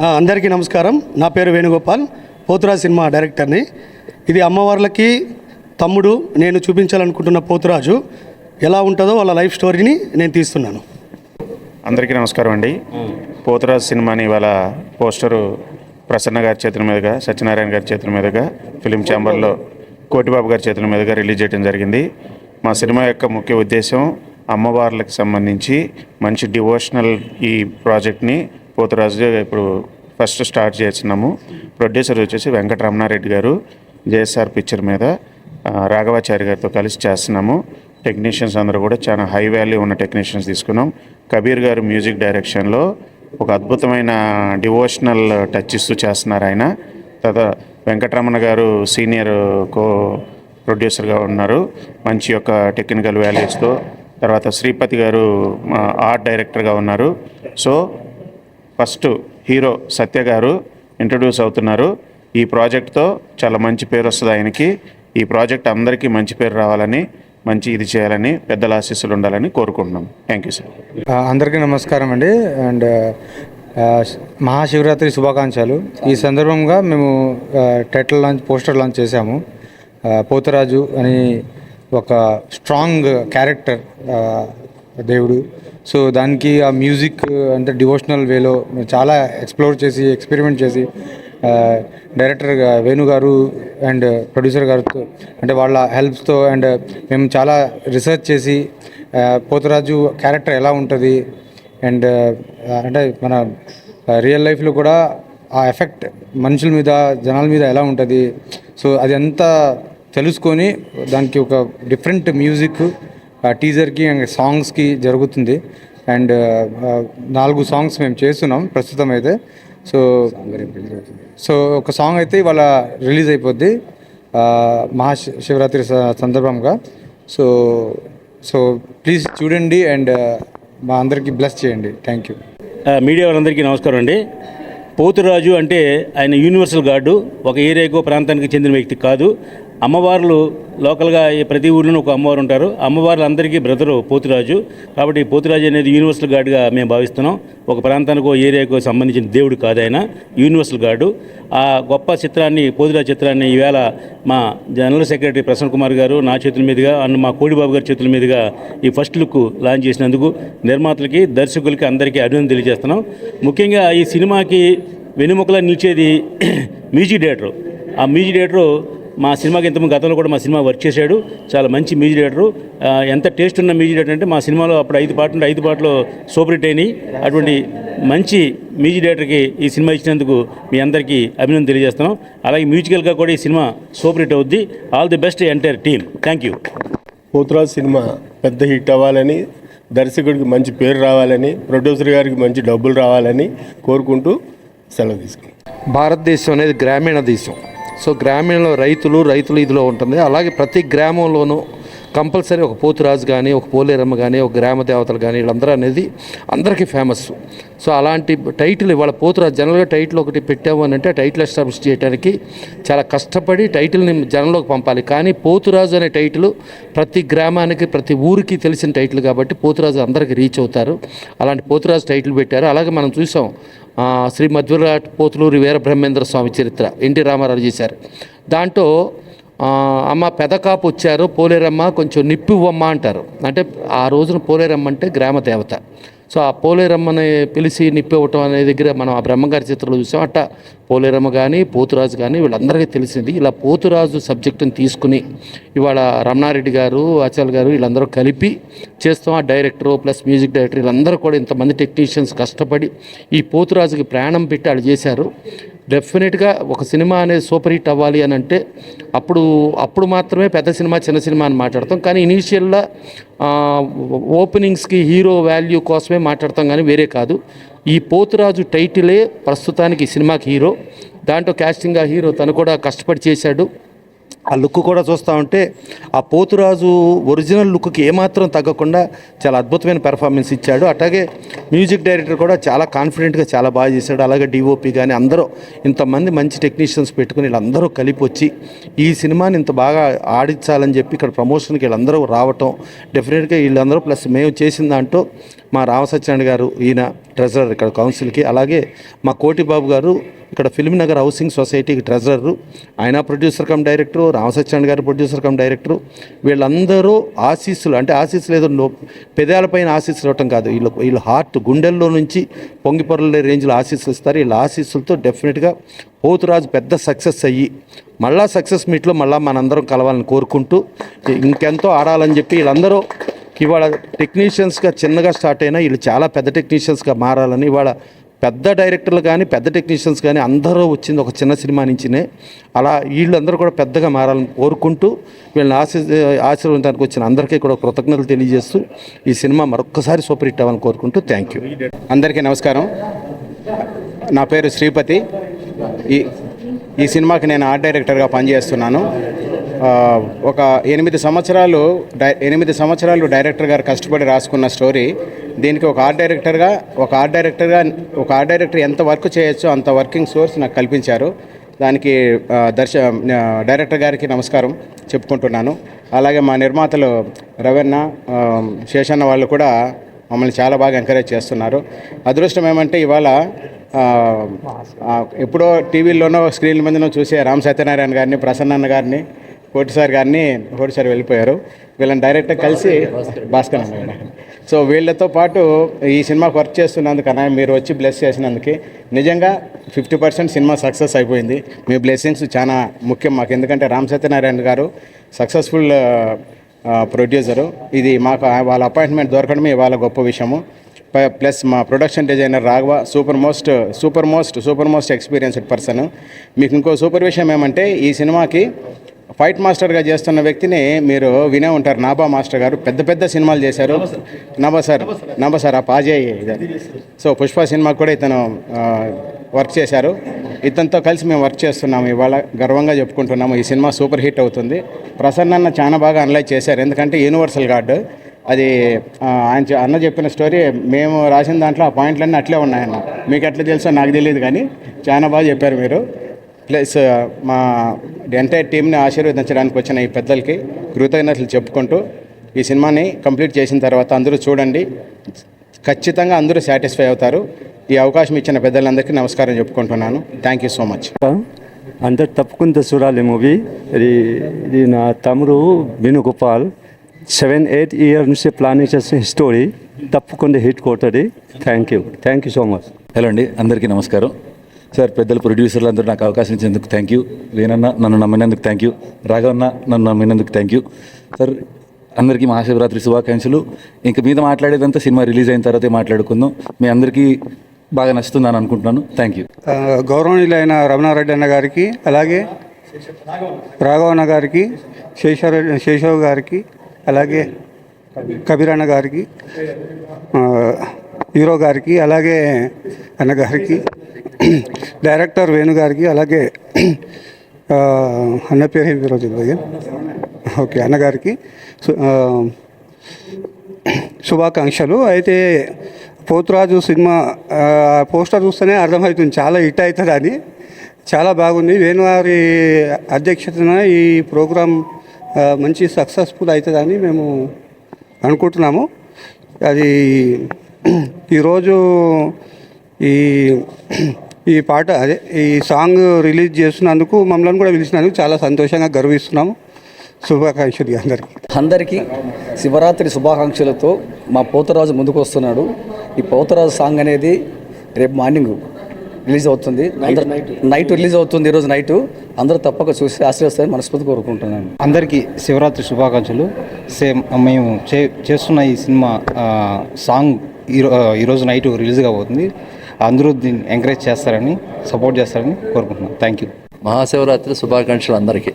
అందరికీ నమస్కారం. నా పేరు వేణుగోపాల్, పోతురాజు సినిమా డైరెక్టర్ని. ఇది అమ్మవార్లకి తమ్ముడు నేను చూపించాలనుకుంటున్న పోతురాజు ఎలా ఉంటుందో వాళ్ళ లైఫ్ స్టోరీని నేను తీస్తున్నాను. అందరికీ నమస్కారం అండి. పోతురాజు సినిమాని ఇవాళ పోస్టరు ప్రసన్న గారి చేతుల మీదుగా, సత్యనారాయణ గారి చేతుల మీదుగా, ఫిలిం ఛాంబర్లో కోటిబాబు గారి చేతుల మీదుగా రిలీజ్ చేయడం జరిగింది. మా సినిమా యొక్క ముఖ్య ఉద్దేశం అమ్మవార్లకు సంబంధించి మంచి డివోషనల్ ఈ ప్రాజెక్ట్ని పోతురాజు ఇప్పుడు ఫస్ట్ స్టార్ట్ చేస్తున్నాము. ప్రొడ్యూసర్ వచ్చేసి వెంకటరమణారెడ్డి గారు, జేఎస్ఆర్ పిక్చర్ మీద రాఘవాచారి గారితో కలిసి చేస్తున్నాము. టెక్నీషియన్స్ అందరూ కూడా చాలా హై వాల్యూ ఉన్న టెక్నీషియన్స్ తీసుకున్నాం. కబీర్ గారు మ్యూజిక్ డైరెక్షన్లో ఒక అద్భుతమైన డివోషనల్ టచ్ ఇస్తూ చేస్తున్నారు ఆయన. తర్వాత వెంకటరమణ గారు సీనియర్ కో ప్రొడ్యూసర్గా ఉన్నారు, మంచి యొక్క టెక్నికల్ వాల్యూస్తో. తర్వాత శ్రీపతి గారు ఆర్ట్ డైరెక్టర్గా ఉన్నారు. సో ఫస్ట్ హీరో సత్య గారు ఇంట్రడ్యూస్ అవుతున్నారు. ఈ ప్రాజెక్ట్తో చాలా మంచి పేరు వస్తుంది ఆయనకి. ఈ ప్రాజెక్ట్ అందరికీ మంచి పేరు రావాలని, మంచి ఇది చేయాలని, పెద్దల ఆశీస్సులు ఉండాలని కోరుకుంటున్నాం. Thank you sir. అందరికీ నమస్కారం అండి. అండ్ మహాశివరాత్రి శుభాకాంక్షలు. ఈ సందర్భంగా మేము టైటిల్ లాంచ్, పోస్టర్ లాంచ్ చేశాము. పోతురాజు అని ఒక స్ట్రాంగ్ క్యారెక్టర్ దేవుడు. సో దానికి ఆ మ్యూజిక్ అంటే డివోషనల్ వేలో చాలా ఎక్స్ప్లోర్ చేసి, ఎక్స్పెరిమెంట్ చేసి డైరెక్టర్ వేణు గారు అండ్ ప్రొడ్యూసర్ గారితో అంటే వాళ్ళ హెల్ప్స్తో అండ్ మేము చాలా రీసెర్చ్ చేసి పోతురాజు క్యారెక్టర్ ఎలా ఉంటుంది అండ్ అంటే మన రియల్ లైఫ్లో కూడా ఆ ఎఫెక్ట్ మనుషుల మీద, జనాల మీద ఎలా ఉంటుంది, సో అది అంతా తెలుసుకొని దానికి ఒక డిఫరెంట్ మ్యూజిక్ టీజర్కి అండ్ సాంగ్స్కి జరుగుతుంది. అండ్ 4 సాంగ్స్ మేము చేస్తున్నాం ప్రస్తుతం అయితే. సో ఒక సాంగ్ అయితే ఇవాళ రిలీజ్ అయిపోద్ది మహాశివరాత్రి సందర్భంగా. సో ప్లీజ్ చూడండి అండ్ మా అందరికీ బ్లెస్ చేయండి. Thank you. మీడియా వాళ్ళందరికీ నమస్కారం అండి. పోతురాజు అంటే ఆయన యూనివర్సల్ గార్డు, ఒక ఏరియాకో ప్రాంతానికి చెందిన వ్యక్తి కాదు. అమ్మవార్లు లోకల్గా ప్రతి ఊరిలోనూ ఒక అమ్మవారు ఉంటారు. అమ్మవార్లు అందరికీ బ్రదరు పోతురాజు. కాబట్టి పోతురాజు అనేది యూనివర్సల్ గార్డుగా మేము భావిస్తున్నాం. ఒక ప్రాంతానికో ఏరియాకో సంబంధించిన దేవుడు కాదు, ఆయన యూనివర్సల్ గార్డు. ఆ గొప్ప చిత్రాన్ని, పోతురాజు చిత్రాన్ని ఈవేళ మా జనరల్ సెక్రటరీ ప్రసన్న కుమార్ గారు నా చేతుల మీదుగా అండ్ మా కోడిబాబు గారి చేతుల మీదుగా ఈ ఫస్ట్ లుక్ లాంచ్ చేసినందుకు నిర్మాతలకి, దర్శకులకి అందరికీ అభినందన తెలియజేస్తున్నాం. ముఖ్యంగా ఈ సినిమాకి వెనుముకలా నిలిచేది మ్యూజిక్ డైరెక్టర్. ఆ మ్యూజిక్ డైరెక్టరు మా సినిమాకి ఇంతకుముందు గతంలో కూడా మా సినిమా వర్క్ చేశాడు. చాలా మంచి మ్యూజిక్ డైరెక్టరు. ఎంత టేస్ట్ ఉన్న మ్యూజిక్ డైరెక్టర్ అంటే మా సినిమాలో అప్పుడు 5 పాటలు ఉంటే 5 పాటలు సూపర్ హిట్ అయినాయి. అటువంటి మంచి మ్యూజిక్ డైరెక్టర్కి ఈ సినిమా ఇచ్చినందుకు మీ అందరికీ అభినందన తెలియజేస్తున్నాం. అలాగే మ్యూజికల్గా కూడా ఈ సినిమా సూపర్ హిట్ అవుద్ది. All the best entire team. Thank you. Pothuraju సినిమా పెద్ద హిట్ అవ్వాలని, దర్శకుడికి మంచి పేరు రావాలని, ప్రొడ్యూసర్ గారికి మంచి డబ్బులు రావాలని కోరుకుంటూ సెలవు తీసుకుంటాం. భారతదేశం అనేది గ్రామీణ దేశం. సో గ్రామీణంలో రైతులు ఇదిలో ఉంటుంది. అలాగే ప్రతి గ్రామంలోనూ కంపల్సరీ ఒక పోతురాజు కానీ, ఒక పోలేరమ్మ కానీ, ఒక గ్రామ దేవతలు కానీ, వీళ్ళందరూ అనేది అందరికీ ఫేమస్. సో అలాంటి టైటిల్ ఇవాళ పోతురాజు జనరల్గా టైటిల్ ఒకటి పెట్టాము అని అంటే టైటిల్ ఎస్టాబ్లిష్ చేయడానికి చాలా కష్టపడి టైటిల్ని జనంలోకి పంపాలి. కానీ పోతురాజు అనే టైటిల్ ప్రతి గ్రామానికి, ప్రతి ఊరికి తెలిసిన టైటిల్ కాబట్టి పోతురాజు అందరికీ రీచ్ అవుతారు. అలాంటి పోతురాజు టైటిల్ పెట్టారు. అలాగే మనం చూసాం శ్రీ మధ్వరాట్ పోతులూరి వీరబ్రహ్మేంద్ర స్వామి చరిత్ర ఎన్టీ రామారావు చేశారు. దాంట్లో అమ్మ పెదకాపు వచ్చారు, పోలేరమ్మ కొంచెం నిప్పివ్వమ్మ అంటారు. అంటే ఆ రోజున పోలేరమ్మ అంటే గ్రామ దేవత. సో ఆ పోలేరమ్మని పిలిచి నిప్పివ్వటం అనే దగ్గర మనం ఆ బ్రహ్మగారి చిత్రంలో చూసాం. అట్ట పోలేరమ్మ కానీ, పోతురాజు కానీ వీళ్ళందరికీ తెలిసింది. ఇలా పోతురాజు సబ్జెక్టుని తీసుకుని ఇవాళ రమణారెడ్డి గారు, ఆచార్య గారు వీళ్ళందరూ కలిపి చేస్తాం. ఆ డైరెక్టరు ప్లస్ మ్యూజిక్ డైరెక్టర్ వీళ్ళందరూ కూడా ఇంతమంది టెక్నీషియన్స్ కష్టపడి ఈ పోతురాజుకి ప్రాణం పెట్టి వాళ్ళు చేశారు. డెఫినెట్గా ఒక సినిమా అనేది సూపర్ హిట్ అవ్వాలి అని అంటే అప్పుడు మాత్రమే పెద్ద సినిమా, చిన్న సినిమా అని మాట్లాడతాం. కానీ ఇనీషియల్గా ఓపెనింగ్స్కి హీరో వాల్యూ కోసమే మాట్లాడతాం, కానీ వేరే కాదు. ఈ పోతురాజు టైటిలే ప్రస్తుతానికి ఈ సినిమాకి హీరో. దాంట్లో క్యాస్టింగ్ ఆ హీరో తను కూడా కష్టపడి చేశాడు. ఆ లుక్ కూడా చూస్తూ ఉంటే ఆ పోతురాజు ఒరిజినల్ లుక్కి ఏమాత్రం తగ్గకుండా చాలా అద్భుతమైన పెర్ఫార్మెన్స్ ఇచ్చాడు. అట్లాగే మ్యూజిక్ డైరెక్టర్ కూడా చాలా కాన్ఫిడెంట్గా చాలా బాగా చేశాడు. అలాగే డిఓపి కానీ అందరూ ఇంతమంది మంచి టెక్నీషియన్స్ పెట్టుకుని వీళ్ళందరూ కలిపి వచ్చి ఈ సినిమాని ఇంత బాగా ఆడించాలని చెప్పి ఇక్కడ ప్రమోషన్కి వీళ్ళందరూ రావటం డెఫినెట్గా వీళ్ళందరూ ప్లస్ మేము చేసిన దాంట్లో మా రామసత్యనారాయణ గారు, ఈయన ట్రెజరర్ ఇక్కడ కౌన్సిల్కి, అలాగే మా కోటిబాబు గారు ఇక్కడ ఫిల్మ్ నగర్ హౌసింగ్ సొసైటీకి ట్రెజరరు, ఆయన ప్రొడ్యూసర్ కమ్ డైరెక్టరు, రామసత్యనారాయణ గారు ప్రొడ్యూసర్ కమ్ డైరెక్టరు. వీళ్ళందరూ ఆశీస్సులు, అంటే ఆశీస్సులు ఏదో పెదాలపైన ఆశీస్సులు ఇవ్వటం కాదు, వీళ్ళు హార్ట్ గుండెల్లో నుంచి పొంగిపొరలే రేంజ్లో ఆశీస్సులు ఇస్తారు. వీళ్ళ ఆశీస్సులతో డెఫినెట్గా పోతురాజు పెద్ద సక్సెస్ అయ్యి మళ్ళా సక్సెస్ మీట్లో మళ్ళీ మనందరం కలవాలని కోరుకుంటూ, ఇంకెంతో ఆడాలని చెప్పి వీళ్ళందరూ ఇవాళ టెక్నీషియన్స్గా చిన్నగా స్టార్ట్ అయినా వీళ్ళు చాలా పెద్ద టెక్నీషియన్స్గా మారాలని, ఇవాళ పెద్ద డైరెక్టర్లు కానీ పెద్ద టెక్నీషియన్స్ కానీ అందరూ వచ్చింది ఒక చిన్న సినిమా నుంచినే. అలా వీళ్ళందరూ కూడా పెద్దగా మారాలని కోరుకుంటూ వీళ్ళని ఆశీర్వదించడానికి వచ్చిన అందరికీ కూడా కృతజ్ఞతలు తెలియజేస్తూ ఈ సినిమా మరొక్కసారి సూపర్ హిట్ అవ్వాలని కోరుకుంటూ థ్యాంక్ యూ. అందరికీ నమస్కారం. నా పేరు శ్రీపతి. ఈ సినిమాకి నేను ఆర్ట్ డైరెక్టర్గా పనిచేస్తున్నాను. ఒక 8 సంవత్సరాలు డైరెక్టర్ గారు కష్టపడి రాసుకున్న స్టోరీ. దీనికి ఒక ఆర్ట్ డైరెక్టర్ ఎంత వర్క్ చేయొచ్చో అంత వర్కింగ్ సోర్స్ నాకు కల్పించారు. దానికి డైరెక్టర్ గారికి నమస్కారం చెప్పుకుంటున్నాను. అలాగే మా నిర్మాతలు రవణ, శేషన్న వాళ్ళు కూడా మమ్మల్ని చాలా బాగా ఎంకరేజ్ చేస్తున్నారు. అదృష్టం ఏమంటే ఇవాళ ఎప్పుడో టీవీల్లోనో స్క్రీన్ల మీదనో చూసే రామ్ సత్యనారాయణ గారిని, ప్రసన్న గారిని, కోటి సార్ వెళ్ళిపోయారు. వీళ్ళని డైరెక్ట్గా కలిసి భాస్కర్ అన్న. సో వీళ్ళతో పాటు ఈ సినిమాకి వర్క్ చేస్తున్నందుకు అన్న మీరు వచ్చి బ్లెస్ చేసినందుకు నిజంగా 50% సినిమా సక్సెస్ అయిపోయింది. మీ బ్లెస్సింగ్స్ చాలా ముఖ్యం మాకు. ఎందుకంటే రామ్ సత్యనారాయణ గారు సక్సెస్ఫుల్ ప్రొడ్యూసరు. ఇది మాకు వాళ్ళ అపాయింట్మెంట్ దొరకడమే ఇవాళ గొప్ప విషయము. ప్లస్ మా production designer Raghava super most experienced person. మీకు ఇంకో సూపర్ విషయం ఏమంటే ఈ సినిమాకి ఫైట్ మాస్టర్గా చేస్తున్న వ్యక్తిని మీరు వినే ఉంటారు, నాబా మాస్టర్ గారు. పెద్ద సినిమాలు చేశారు. నాబా సార్ ఆ పాజే. సో పుష్ప సినిమాకి కూడా ఇతను వర్క్ చేశారు. ఇతనితో కలిసి మేము వర్క్ చేస్తున్నాము. ఇవాళ గర్వంగా చెప్పుకుంటున్నాము ఈ సినిమా సూపర్ హిట్ అవుతుంది. ప్రసన్న అన్న చాలా బాగా అనలైజ్ చేశారు. ఎందుకంటే యూనివర్సల్ గాడ్ అది అన్న చెప్పిన స్టోరీ మేము రాసిన దాంట్లో ఆ పాయింట్లన్నీ అట్లే ఉన్నాయన్న. మీకు ఎట్లా తెలుసో నాకు తెలియదు కానీ చాలా బాగా చెప్పారు మీరు. ప్లస్ మా ఎంటైర్ టీంని ఆశీర్వదించడానికి వచ్చిన ఈ పెద్దలకి కృతజ్ఞతలు చెప్పుకుంటూ ఈ సినిమాని కంప్లీట్ చేసిన తర్వాత అందరూ చూడండి, ఖచ్చితంగా అందరూ సాటిస్ఫై అవుతారు. ఈ అవకాశం ఇచ్చిన పెద్దలందరికీ నమస్కారం చెప్పుకుంటున్నాను. Thank you so much. అందరు తప్పకుండా చూడాలి మూవీ. ఇది నా తమ్ముడు వేణుగోపాల్ 7-8 ఇయర్స్ నుంచి ప్లానింగ్ చేసిన స్టోరీ తప్పకుండా హిట్ కొట్టది. Thank you so much. Hello అండి, అందరికీ నమస్కారం. సార్, పెద్దల ప్రొడ్యూసర్లు అందరూ నాకు అవకాశం ఇచ్చినందుకు థ్యాంక్ యూ. వేణన్న నన్ను నమ్మినందుకు థ్యాంక్ యూ. రాఘవన్న నన్ను నమ్మినందుకు థ్యాంక్ యూ. సార్, అందరికీ మహాశివరాత్రి శుభాకాంక్షలు. ఇంక మీద మాట్లాడేదంతా సినిమా రిలీజ్ అయిన తర్వాతే మాట్లాడుకుందాం. మీ అందరికీ బాగా నచ్చుతుందని అనుకుంటున్నాను. Thank you. గౌరవనీయులైన రమణారెడ్డి అన్న గారికి, అలాగే రాఘవన్న గారికి, శేషవ్ గారికి, అలాగే కబీర్ అన్న గారికి, హీరో గారికి, అలాగే అన్నగారికి, డైరెక్టర్ వేణు గారికి, అలాగే అన్న పేరు ఏం ఈరోజు ఓకే అన్నగారికి శుభాకాంక్షలు. అయితే పోతురాజు సినిమా పోస్టర్ చూస్తేనే అర్థమవుతుంది చాలా హిట్ అవుతుందని. చాలా బాగుంది. వేణు గారి అధ్యక్షతన ఈ ప్రోగ్రాం మంచి సక్సెస్ఫుల్ అవుతుందని మేము అనుకుంటున్నాము. అది ఈరోజు ఈ పాట ఈ సాంగ్ రిలీజ్ చేస్తున్నందుకు మమ్మల్ని కూడా పిలిచినందుకు చాలా సంతోషంగా గర్విస్తున్నాము. శుభాకాంక్షలు అందరికీ శివరాత్రి శుభాకాంక్షలతో మా పోతురాజు ముందుకు వస్తున్నాడు. ఈ పోతురాజు సాంగ్ అనేది రేపు మార్నింగ్ రిలీజ్ అవుతుంది, నైట్ రిలీజ్ అవుతుంది. ఈరోజు నైట్ అందరూ తప్పక చూసి ఆశీర్వదిస్తారని మనస్ఫూర్తి కోరుకుంటున్నాను. అందరికీ శివరాత్రి శుభాకాంక్షలు. మేము చేస్తున్న ఈ సినిమా సాంగ్ ఈరోజు నైట్ రిలీజ్ కాబోతుంది. అందరూ దీన్ని ఎంకరేజ్ చేస్తారని, సపోర్ట్ చేస్తారని కోరుకుంటున్నాను. Thank you. మహాశివరాత్రి శుభాకాంక్షలు అందరికీ.